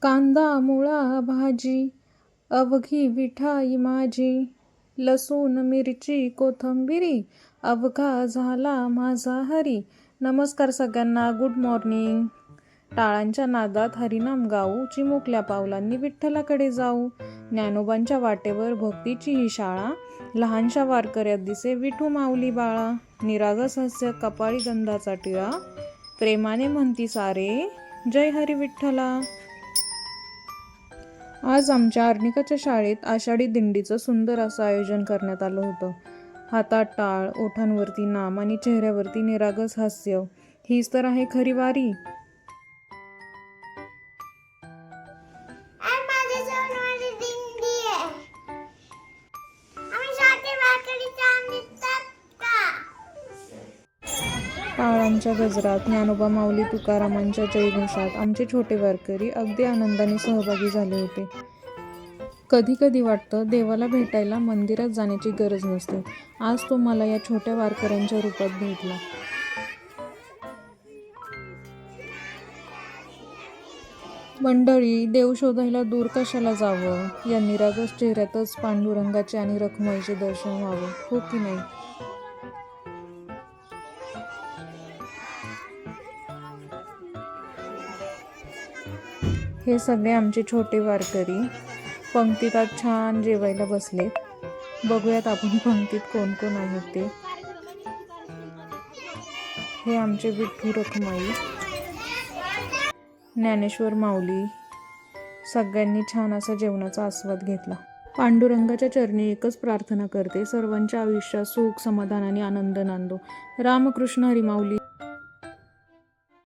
कांदा मुळा भाजी अवघी विठाई माझी, लसूण मिरची कोथिंबिरी अवघा झाला माझा हरी. नमस्कार सगळ्यांना, गुड मॉर्निंग. टाळांच्या नादात हरिनाम गाऊ, चिमुकल्या पावलांनी विठ्ठलाकडे जाऊ. ज्ञानोबांच्या वाटेवर भक्तीची ही शाळा, लहानशा वारकऱ्यात दिसे विठू माऊली बाळा. निरागस हास्य कपाळी गंधाचा टिळा, प्रेमाने म्हणती सारे जय हरी विठ्ठला. आज आमच्या आर्निकाच्या शाळेत आषाढी दिंडीचं सुंदर असं आयोजन करण्यात आलं होतं. हातात टाळ, ओठांवरती नाम आणि चेहऱ्यावरती निरागस हास्य, हीच तर आहे खरी वारी. टाळांच्या गजरात, ज्ञानोबा माऊली तुकारामांच्या जयघोषात आमचे छोटे वारकरी अगदी आनंदाने सहभागी झाले होते. कधी कधी वाटतं देवाला भेटायला मंदिरात जाण्याची गरज नसते. आज तो मला या छोट्या वारकऱ्यांच्या रूपात भेटला. मंडळी, देव शोधायला दूर कशाला जावं, या निरागस चेहऱ्यातच पांडुरंगाचे आणि रखुमाईचे दर्शन व्हावं, हो की नाही? हे सगळे आमचे छोटे वारकरी पंक्तीत आज छान जेवायला बसले. बघूयात आपण पंक्तीत कोण कोण आहेत ते. हे आमचे विठ्ठू रखुमाई, ज्ञानेश्वर माऊली, सगळ्यांनी छान असा जेवणाचा आस्वाद घेतला. पांडुरंगाच्या चरणी एकच प्रार्थना करते, सर्वांच्या आयुष्यात सुख, समाधान आणि आनंद नांदो. रामकृष्ण हरी माऊली.